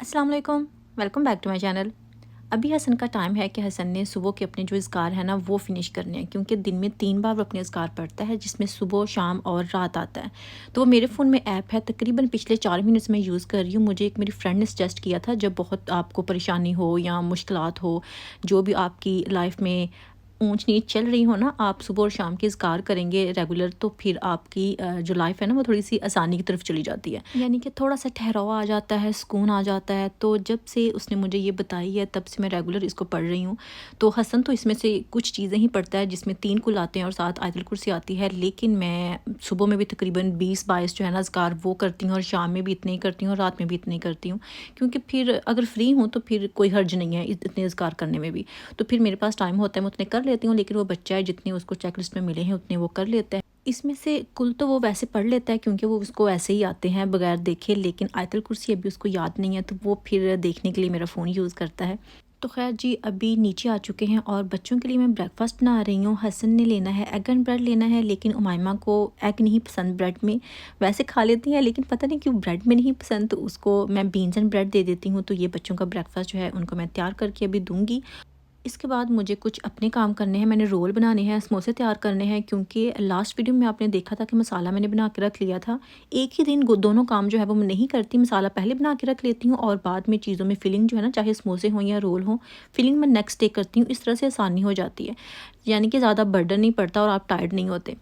अस्सलाम वालेकुम, welcome back to my channel. अभी हसन का टाइम है कि हसन ने सुबह के अपने जो इज़्कार है ना वो फ़िनिश करने हैं, क्योंकि दिन में 3 बार वो अपने इज़्कार पढ़ता है, जिसमें सुबह, शाम और रात आता है। तो वो मेरे फ़ोन में ऐप है, तकरीबन पिछले 4 महीने से मैं यूज़ कर रही हूँ। मुझे एक मेरी फ्रेंड ने सजेस्ट किया था, जब बहुत आपको परेशानी हो या मुश्किलात हो, जो भी आपकी लाइफ में ऊंच नीच चल रही हो ना, आप सुबह और शाम के इज़्कार करेंगे रेगुलर, तो फिर आपकी जो लाइफ है ना वो थोड़ी सी आसानी की तरफ चली जाती है, यानी कि थोड़ा सा ठहराव आ जाता है, सुकून आ जाता है। तो जब से उसने मुझे ये बताई है, तब से मैं रेगुलर इसको पढ़ रही हूँ। तो हसन तो इसमें से कुछ चीज़ें ही पढ़ता है, जिसमें 3 कुल आते हैं और 7 आयतुल कुर्सी आती है, लेकिन मैं सुबह में भी तकरीबन 20-22 जो है ना इज़्कार वो करती हूँ, और शाम में भी इतने ही करती हूँ, और रात में भी इतने ही करती हूँ। क्योंकि फिर अगर फ्री हूँ तो फिर कोई हर्ज नहीं है इतने इज़्कार करने में भी। तो फिर मेरे पास टाइम होता है, मैं उतने कर लेती हूँ, लेकिन वो बच्चा है, जितने उसको चेक लिस्ट में मिले हैं उतने वो कर लेता है। इसमें से कुल तो वो वैसे पढ़ लेता है, क्योंकि वो उसको ऐसे ही आते हैं बगैर देखे, लेकिन आयतुल कुर्सी अभी उसको याद नहीं है, तो वो फिर देखने के लिए मेरा फ़ोन यूज़ करता है। तो खैर जी, अभी नीचे आ चुके हैं और बच्चों के लिए मैं ब्रेकफास्ट बना रही हूँ। हसन ने लेना है एग एंड ब्रेड लेना है, लेकिन उमाइमा को एग नहीं पसंद ब्रेड में। वैसे खा लेती है, लेकिन पता नहीं क्यों ब्रेड में नहीं पसंद, तो उसको मैं बीन्स एंड ब्रेड दे देती हूँ। तो ये बच्चों का ब्रेकफास्ट जो है उनको मैं तैयार करके अभी दूँगी। इसके बाद मुझे कुछ अपने काम करने हैं, मैंने रोल बनाने हैं, समोसे तैयार करने हैं, क्योंकि लास्ट वीडियो में आपने देखा था कि मसाला मैंने बना के रख लिया था। एक ही दिन दोनों काम जो है वो मैं नहीं करती, मसाला पहले बना के रख लेती हूँ और बाद में चीज़ों में फिलिंग जो है ना, चाहे समोसे हों या रोल हों, फिलिंग मैं नेक्स्ट डे करती हूँ। इस तरह से आसानी हो जाती है, यानी कि ज़्यादा बर्डन नहीं पड़ता और आप टायर्ड नहीं होते।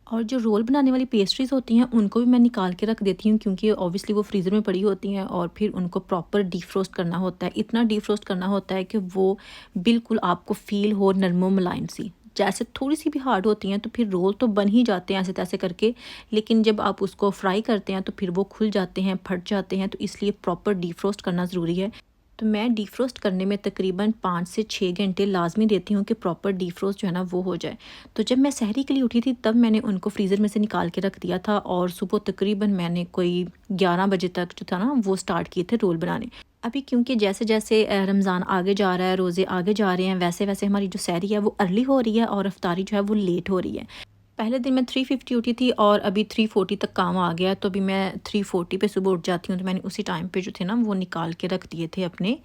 और जो रोल बनाने वाली पेस्ट्रीज़ होती हैं उनको भी मैं निकाल के रख देती हूँ, क्योंकि ऑब्वियसली वो फ्रीज़र में पड़ी होती हैं, और फिर उनको प्रॉपर डीफ्रोस्ट करना होता है। इतना डीफ्रोस्ट करना होता है कि वो बिल्कुल आपको फ़ील हो नरमो मुलायम सी। जैसे थोड़ी-सी भी हार्ड होती हैं तो फिर रोल तो बन ही जाते हैं ऐसे-तैसे करके, लेकिन जब आप उसको फ्राई करते हैं तो फिर वो खुल जाते हैं, फट जाते हैं, तो इसलिए प्रॉपर डीफ्रोस्ट करना ज़रूरी है। तो मैं डीफ्रोस्ट करने में तकरीबन 5 से 6 घंटे लाज़मी देती हूँ कि प्रॉपर डीफ्रोस्ट जो है ना वो हो जाए। तो जब मैं सहरी के लिए उठी थी, तब मैंने उनको फ्रीज़र में से निकाल के रख दिया था, और सुबह तकरीबन मैंने कोई 11 बजे तक जो था ना वो स्टार्ट किए थे रोल बनाने। अभी क्योंकि जैसे-जैसे रमज़ान आगे जा रहा है, रोज़े आगे जा रहे हैं, वैसे-वैसे हमारी जो सहरी है वो अर्ली हो रही है और इफ्तारी जो है वो लेट हो रही है। पहले दिन मैं 3:50 उठी थी और अभी 3:40 तक काम आ गया है, तो अभी मैं 3:40 पे सुबह उठ जाती हूँ। तो मैंने उसी टाइम पे जो थे ना वो निकाल के रख दिए थे अपने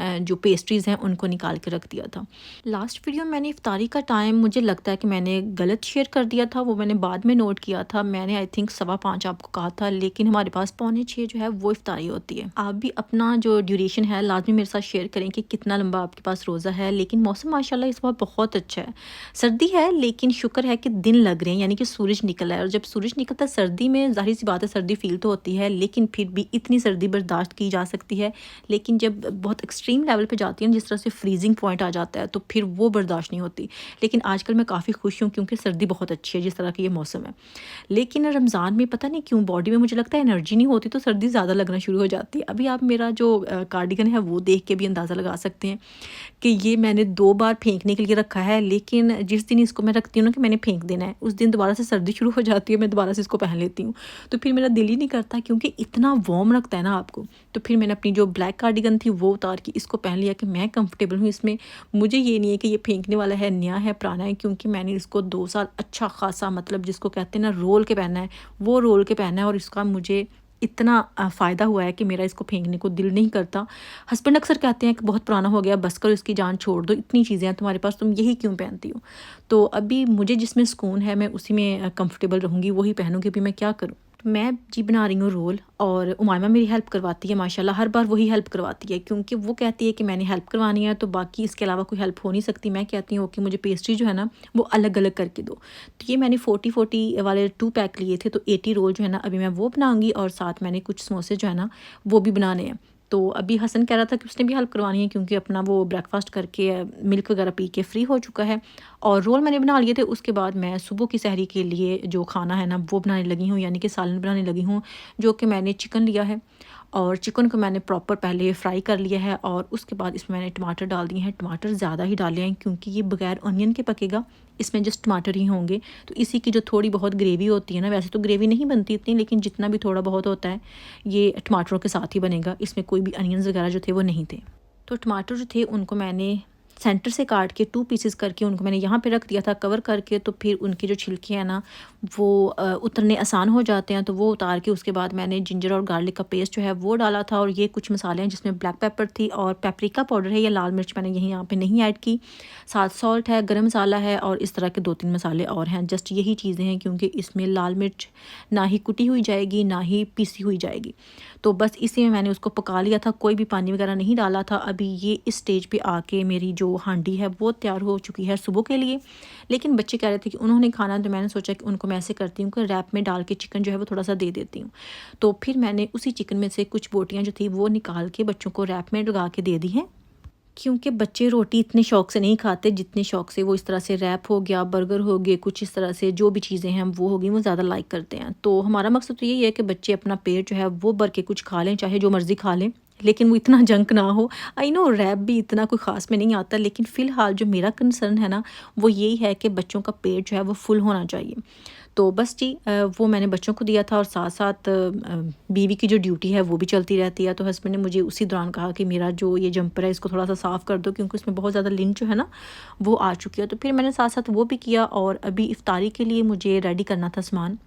जो पेस्ट्रीज़ हैं उनको निकाल के रख दिया था। लास्ट वीडियो में मैंने इफ्तारी का टाइम, मुझे लगता है कि मैंने गलत शेयर कर दिया था, वो मैंने बाद में नोट किया था। मैंने आई थिंक 5:15 आपको कहा था, लेकिन हमारे पास 5:45 जो है वो इफ्तारी होती है। आप भी अपना जो ड्यूरेशन है लाज़मी मेरे साथ शेयर करें कि कितना लंबा आपके पास रोज़ा है। लेकिन मौसम माशाल्लाह इस बार बहुत अच्छा है। सर्दी है, लेकिन शुक्र है कि दिन लग रहे हैं, यानी कि सूरज निकला है, और जब सूरज निकलता है सर्दी में, ज़ाहिर सी बात है सर्दी फील तो होती है, लेकिन फिर भी इतनी सर्दी बर्दाश्त की जा सकती है। लेकिन जब बहुत एक्सट्रीम लेवल पे जाती है, जिस तरह से फ्रीजिंग पॉइंट आ जाता है, तो फिर वो बर्दाश्त नहीं होती। लेकिन आजकल मैं काफ़ी खुश हूँ, क्योंकि सर्दी बहुत अच्छी है जिस तरह का ये मौसम है। लेकिन रमज़ान में पता नहीं क्यों बॉडी में मुझे लगता है एनर्जी नहीं होती, तो सर्दी ज़्यादा लगना शुरू हो जाती है। अभी आप मेरा जो कार्डिगन है वो देख के भी अंदाज़ा लगा सकते हैं कि ये मैंने 2 बार फेंकने के लिए रखा है, लेकिन जिस दिन इसको मैं रखती हूँ ना कि मैंने फेंक देना है, उस दिन दोबारा से सर्दी शुरू हो जाती है, मैं दोबारा से इसको पहन लेती हूँ। तो फिर मेरा दिल ही नहीं करता, क्योंकि इतना वार्म रखता है ना आपको। तो फिर मैंने अपनी जो ब्लैक कार्डिगन थी वो उतार के इसको पहन लिया कि मैं कंफर्टेबल हूँ इसमें। मुझे ये नहीं है कि ये फेंकने वाला है, नया है, पुराना है, क्योंकि मैंने इसको 2 साल अच्छा खासा, मतलब जिसको कहते हैं ना रोल के पहनना है, वो रोल के पहनना है, और इसका मुझे इतना फ़ायदा हुआ है कि मेरा इसको फेंकने को दिल नहीं करता। हस्बैंड अक्सर कहते हैं कि बहुत पुराना हो गया, बस करो, इसकी जान छोड़ दो, इतनी चीज़ें हैं तुम्हारे पास, तुम यही क्यों पहनती हो। तो अभी मुझे जिसमें सुकून है मैं उसी में कंफर्टेबल रहूँगी, वही पहनूँगी। अभी मैं क्या करूँ। तो मैं जी बना रही हूँ रोल, और उमाइमा मेरी हेल्प करवाती है माशाल्लाह, हर बार वही हेल्प करवाती है, क्योंकि वो कहती है कि मैंने हेल्प करवानी है, तो बाकी इसके अलावा कोई हेल्प हो नहीं सकती। मैं कहती हूँ कि मुझे पेस्ट्री जो है ना वो अलग अलग करके दो। तो ये मैंने 40-40 वाले 2 पैक लिए थे, तो 80 रोल जो है ना अभी मैं वो बनाऊँगी, और साथ मैंने कुछ समोसे जो है ना वो भी बनाने हैं। तो अभी हसन कह रहा था कि उसने भी हेल्प करवानी है, क्योंकि अपना वो ब्रेकफास्ट करके मिल्क वगैरह पी के फ्री हो चुका है। और रोल मैंने बना लिए थे। उसके बाद मैं सुबह की सहरी के लिए जो खाना है ना वो बनाने लगी हूँ, यानी कि सालन बनाने लगी हूँ, जो कि मैंने चिकन लिया है, और चिकन को मैंने प्रॉपर पहले फ्राई कर लिया है, और उसके बाद इसमें मैंने टमाटर डाल दिए हैं। टमाटर ज़्यादा ही डाले हैं, क्योंकि ये बगैर ऑनियन के पकेगा, इसमें जस्ट टमाटर ही होंगे। तो इसी की जो थोड़ी बहुत ग्रेवी होती है ना, वैसे तो ग्रेवी नहीं बनती इतनी, लेकिन जितना भी थोड़ा बहुत होता है ये टमाटरों के साथ ही बनेगा। इसमें कोई भी अनियंस वगैरह जो थे वो नहीं थे। तो टमाटर जो थे उनको मैंने सेंटर से काट के 2 पीसेस करके उनको मैंने यहाँ पे रख दिया था कवर करके, तो फिर उनके जो छिलके हैं ना वो उतरने आसान हो जाते हैं। तो वो उतार के उसके बाद मैंने जिंजर और गार्लिक का पेस्ट जो है वो डाला था, और ये कुछ मसाले हैं जिसमें ब्लैक पेपर थी और पेपरिका पाउडर है या लाल मिर्च मैंने यहीं यहाँ पे नहीं ऐड की, साथ सॉल्ट है, गरम मसाला है और इस तरह के 2-3 मसाले और हैं। जस्ट यही चीज़ें हैं क्योंकि इसमें लाल मिर्च ना ही कुटी हुई जाएगी ना ही पीसी हुई जाएगी। तो बस इसी में मैंने उसको पका लिया था, कोई भी पानी वगैरह नहीं डाला था। अभी ये इस स्टेज पे आके मेरी जो हांडी है वो तैयार हो चुकी है सुबह के लिए। लेकिन बच्चे कह रहे थे कि उन्होंने खाना, तो मैंने सोचा कि उनको मैं ऐसे करती हूँ कि रैप में डाल के चिकन जो है वो थोड़ा सा दे देती हूँ। तो फिर मैंने उसी चिकन में से कुछ बोटियाँ जो थी वो निकाल के बच्चों को रैप में लगा के दे दी हैं, क्योंकि बच्चे रोटी इतने शौक़ से नहीं खाते जितने शौक़ से वो इस तरह से रैप हो गया, बर्गर हो गए, कुछ इस तरह से जो भी चीज़ें हैं वो हो गई, वो ज़्यादा लाइक करते हैं। तो हमारा मकसद तो यही है कि बच्चे अपना पेट जो है वो भर के कुछ खा लें, चाहे जो मर्ज़ी खा लें, लेकिन वो इतना जंक ना हो। आई नो रैप भी इतना कोई ख़ास में नहीं आता, लेकिन फ़िलहाल जो मेरा कंसर्न है ना वो यही है कि बच्चों का पेट जो है वो फुल होना चाहिए। तो बस जी वो मैंने बच्चों को दिया था, और साथ साथ बीवी की जो ड्यूटी है वो भी चलती रहती है। तो हस्बैंड ने मुझे उसी दौरान कहा कि मेरा जो ये जंपर है इसको थोड़ा सा साफ़ कर दो, क्योंकि उसमें बहुत ज़्यादा लिंट जो है ना वो आ चुकी है। तो फिर मैंने साथ साथ वो भी किया, और अभी इफ्तारी के लिए मुझे रेडी करना था सामान।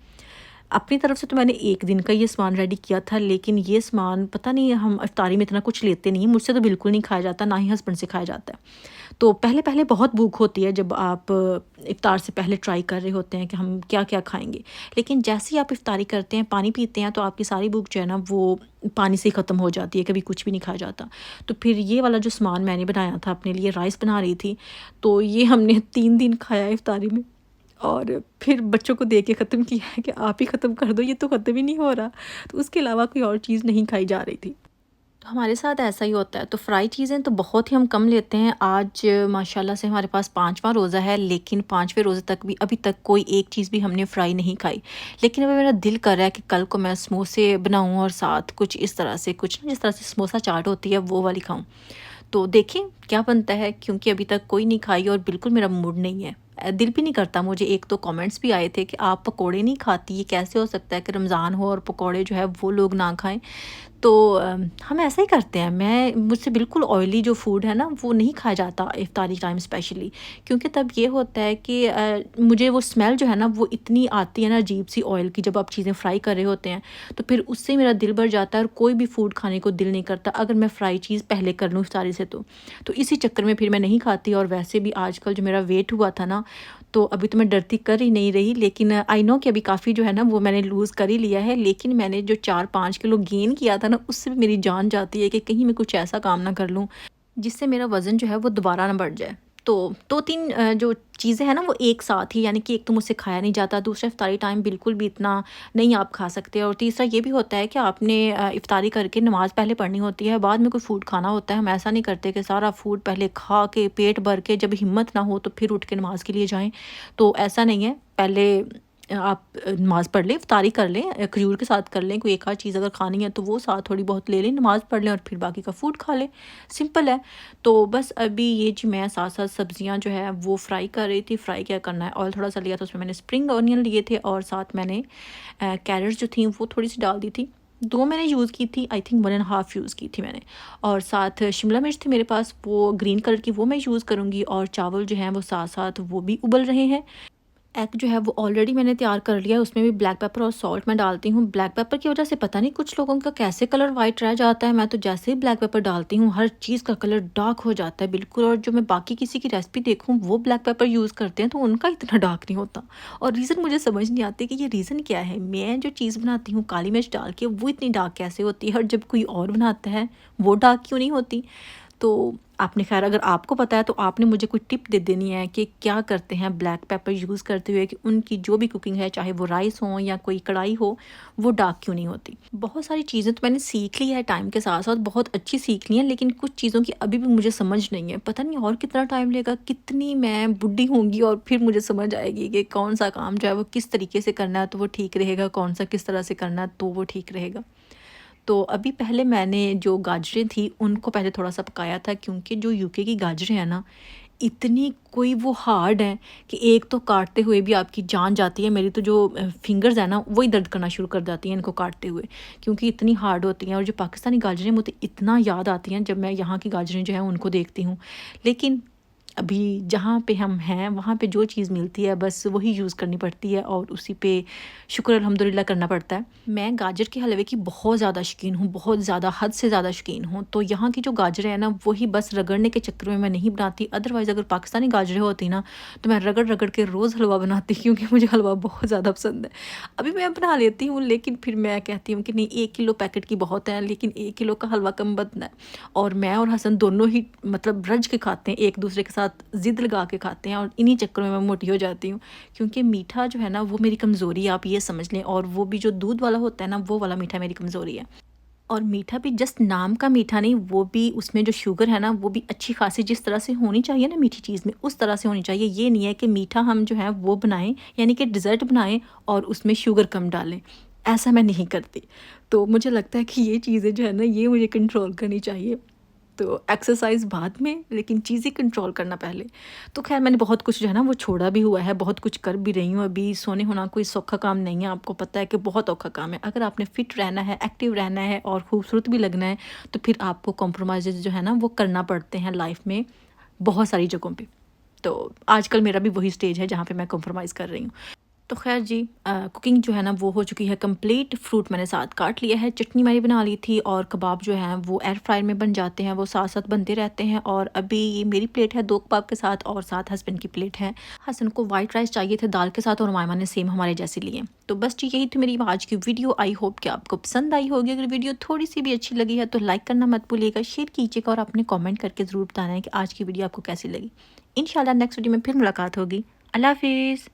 अपनी तरफ से तो मैंने 1 दिन का ये सामान रेडी किया था, लेकिन ये सामान पता नहीं, हम इफ्तारी में इतना कुछ लेते नहीं, मुझसे तो बिल्कुल नहीं खाया जाता, ना ही हस्बैंड से खाया जाता है। तो पहले बहुत भूख होती है जब आप इफ्तार से पहले ट्राई कर रहे होते हैं कि हम क्या-क्या खाएँगे। लेकिन जैसे ही आप इफ्तारी करते हैं, पानी पीते हैं, तो आपकी सारी भूख जो है ना वो पानी से ही ख़त्म हो जाती है, कभी कुछ भी नहीं खाया जाता। तो फिर ये वाला जो सामान मैंने बनाया था अपने लिए, राइस बना रही थी, तो ये हमने 3 दिन खाया इफ्तारी में, और फिर बच्चों को दे के ख़त्म किया है कि आप ही ख़त्म कर दो, ये तो ख़त्म ही नहीं हो रहा। तो उसके अलावा कोई और चीज़ नहीं खाई जा रही थी। तो हमारे साथ ऐसा ही होता है। तो फ्राई चीज़ें तो बहुत ही हम कम लेते हैं। आज माशाल्लाह से हमारे पास 5वां रोज़ा है, लेकिन 5वें रोज़े तक भी अभी तक कोई एक चीज़ भी हमने फ्राई नहीं खाई। लेकिन अभी मेरा दिल कर रहा है कि कल को मैं समोसे बनाऊँ, और साथ कुछ इस तरह से, कुछ ना जिस तरह से समोसा चाट होती है वो वाली खाऊँ। तो देखें क्या बनता है, क्योंकि अभी तक कोई नहीं खाई और बिल्कुल मेरा मूड नहीं है। दिल भी नहीं करता। मुझे एक तो कमेंट्स भी आए थे कि आप पकोड़े नहीं खाती, ये कैसे हो सकता है कि रमज़ान हो और पकोड़े जो है वो लोग ना खाएँ। तो हम ऐसा ही करते हैं। मुझसे बिल्कुल ऑयली जो फूड है ना वो नहीं खाया जाता इफ्तारी टाइम स्पेशली, क्योंकि तब ये होता है कि मुझे वो स्मेल जो है ना वो इतनी आती है ना अजीब सी ऑयल की, जब आप चीज़ें फ्राई कर रहे होते हैं, तो फिर उससे मेरा दिल भर जाता है और कोई भी फूड खाने को दिल नहीं करता अगर मैं फ्राई चीज़ पहले कर लूँ इफ्तारी से। तो इसी चक्कर में फिर मैं नहीं खाती। और वैसे भी आजकल जो मेरा वेट हुआ था ना, तो अभी तो मैं डरती कर ही नहीं रही, लेकिन आई नो कि अभी काफ़ी जो है ना वो मैंने लूज़ कर ही लिया है। लेकिन मैंने जो 4-5 किलो गेन किया था ना, उससे भी मेरी जान जाती है कि कहीं मैं कुछ ऐसा काम ना कर लूँ जिससे मेरा वज़न जो है वो दोबारा ना बढ़ जाए। तो 2-3 जो चीज़ें हैं ना वो एक साथ ही, यानी कि एक तो मुझसे खाया नहीं जाता, दूसरा इफ्तारी टाइम बिल्कुल भी इतना नहीं आप खा सकते, और तीसरा ये भी होता है कि आपने इफ्तारी करके नमाज़ पहले पढ़नी होती है, बाद में कोई फ़ूड खाना होता है। हम ऐसा नहीं करते कि सारा फ़ूड पहले खा के पेट भर के जब हिम्मत ना हो तो फिर उठ के नमाज़ के लिए जाएँ। तो ऐसा नहीं है, पहले आप नमाज़ पढ़ लें, इफ्तारी कर लें, खजूर के साथ कर लें, कोई एक आध चीज़ अगर खानी है तो वो साथ थोड़ी बहुत ले लें, नमाज़ पढ़ लें और फिर बाकी का फ़ूड खा लें, सिंपल है। तो बस अभी ये जी मैं साथ-साथ सब्ज़ियाँ जो है वो फ्राई कर रही थी। फ्राई क्या करना है, ऑयल थोड़ा-सा लिया था, उसमें मैंने स्प्रिंग ऑनियन लिए थे, और साथ मैंने कैरट्स जो थी वो थोड़ी-सी डाल दी थी। 2 मैंने यूज़ की थी, I think 1 and half use की थी मैंने, और साथ शिमला मिर्च थी मेरे पास, वो ग्रीन कलर की, वो मैं यूज़ करूँगी, और चावल जो हैं वो साथ-साथ वो भी उबल रहे हैं। एग जो है वो ऑलरेडी मैंने तैयार कर लिया है, उसमें भी ब्लैक पेपर और सॉल्ट मैं डालती हूँ। ब्लैक पेपर की वजह से पता नहीं कुछ लोगों का कैसे कलर वाइट रह जाता है, मैं तो जैसे ही ब्लैक पेपर डालती हूँ हर चीज़ का कलर डार्क हो जाता है बिल्कुल। और जो मैं बाकी किसी की रेसिपी देखूँ वो ब्लैक पेपर यूज़ करते हैं तो उनका इतना डार्क नहीं होता, और रीज़न मुझे समझ नहीं आती कि ये रीज़न क्या है। मैं जो चीज़ बनाती हूँ काली मिर्च डाल के, वो इतनी डार्क कैसे होती है, और जब कोई और बनाता है वो डार्क क्यों नहीं होती। तो आपने खैर अगर आपको पता है तो आपने मुझे कोई टिप दे देनी है कि क्या करते हैं ब्लैक पेपर यूज़ करते हुए कि उनकी जो भी कुकिंग है, चाहे वो राइस हो या कोई कढ़ाई हो, वो डार्क क्यों नहीं होती। बहुत सारी चीज़ें तो मैंने सीख ली है टाइम के साथ साथ, बहुत अच्छी सीख ली हैं, लेकिन कुछ चीज़ों की अभी भी मुझे समझ नहीं है। पता नहीं और कितना टाइम लेगा, कितनी मैं बुढ़ी होंगी और फिर मुझे समझ आएगी कि कौन सा काम जो है वो किस तरीके से करना है तो वो ठीक रहेगा, कौन सा किस तरह से करना है तो वो ठीक रहेगा। तो अभी पहले मैंने जो गाजरें थी उनको पहले थोड़ा-सा पकाया था, क्योंकि जो यूके की गाजरें हैं ना, इतनी कोई वो हार्ड हैं कि एक तो काटते हुए भी आपकी जान जाती है। मेरी तो जो फिंगर्स हैं ना वही दर्द करना शुरू कर जाती हैं इनको काटते हुए, क्योंकि इतनी हार्ड होती हैं। और जो पाकिस्तानी गाजरें मुझे इतना याद आती हैं जब मैं यहाँ की गाजरें जो हैं उनको देखती हूँ। लेकिन अभी जहाँ पे हम हैं वहाँ पे जो चीज़ मिलती है बस वही यूज़ करनी पड़ती है और उसी पे शुक्र अल्हम्दुलिल्लाह करना पड़ता है। मैं गाजर के हलवे की बहुत ज़्यादा शौकीन हूँ, बहुत ज़्यादा, हद से ज़्यादा शौकीन हूँ। तो यहाँ की जो गाजरें हैं ना वही बस रगड़ने के चक्कर में मैं नहीं बनाती, अदरवाइज़ अगर पाकिस्तानी गाजरें होती ना तो मैं रगड़-रगड़ के रोज़ हलवा बनाती क्योंकि मुझे हलवा बहुत ज़्यादा पसंद है। अभी मैं बना लेती हूँ लेकिन फिर मैं कहती हूँ कि नहीं 1 किलो पैकेट की बहुत है, लेकिन 1 किलो का हलवा कम बनता है। और मैं और हसन दोनों ही मतलब रज के खाते हैं, एक दूसरे के साथ ज़िद लगा के खाते हैं और इन्हीं चक्करों में मैं मोटी हो जाती हूँ। क्योंकि मीठा जो है ना वो मेरी कमज़ोरी है, आप ये समझ लें, और वो भी जो दूध वाला होता है ना वो वाला मीठा मेरी कमज़ोरी है। और मीठा भी जस्ट नाम का मीठा नहीं, वो भी उसमें जो शुगर है ना वो भी अच्छी खासी जिस तरह से होनी चाहिए ना मीठी चीज़ में, उस तरह से होनी चाहिए। ये नहीं है कि मीठा हम जो है वो बनाएं, यानी कि डिज़र्ट बनाएं और उसमें शुगर कम डालें, ऐसा मैं नहीं करती। तो मुझे लगता है कि ये चीज़ें जो है ना ये मुझे कंट्रोल करनी चाहिए। तो एक्सरसाइज़ बाद में, लेकिन चीज़ें कंट्रोल करना पहले। तो ख़ैर मैंने बहुत कुछ जो है ना वो छोड़ा भी हुआ है, बहुत कुछ कर भी रही हूँ। अभी सोने होना कोई सौखा काम नहीं है, आपको पता है कि बहुत औखा काम है। अगर आपने फ़िट रहना है, एक्टिव रहना है और खूबसूरत भी लगना है, तो फिर आपको कॉम्प्रोमाइज़ेज़ जो है ना वो करना पड़ते हैं लाइफ़ में, बहुत सारी जगहों पे। तो आजकल मेरा भी वही स्टेज है जहाँ पे मैं कॉम्प्रोमाइज़ कर रही हूँ। तो ख़ैर जी, कुकिंग जो है ना वो हो चुकी है कंप्लीट। फ्रूट मैंने साथ काट लिया है, चटनी मैंने बना ली थी और कबाब जो हैं वो एयर फ्रायर में बन जाते हैं, वो साथ-साथ बनते रहते हैं। और अभी ये मेरी प्लेट है 2 कबाब के साथ और साथ हस्बैंड की प्लेट है। हसन को वाइट राइस चाहिए थे दाल के साथ और मायमा ने सेम हमारे जैसे लिए। तो बस जी यही थी मेरी आज की वीडियो। आई होप कि आपको पसंद आई होगी। अगर वीडियो थोड़ी-सी भी अच्छी लगी है तो लाइक करना मत भूलिएगा, शेयर कीजिएगा और अपने कमेंट करके ज़रूर बताना है कि आज की वीडियो आपको कैसी लगी। इंशाल्लाह नेक्स्ट वीडियो में फिर मुलाकात होगी। अल्लाह हाफ़िज़।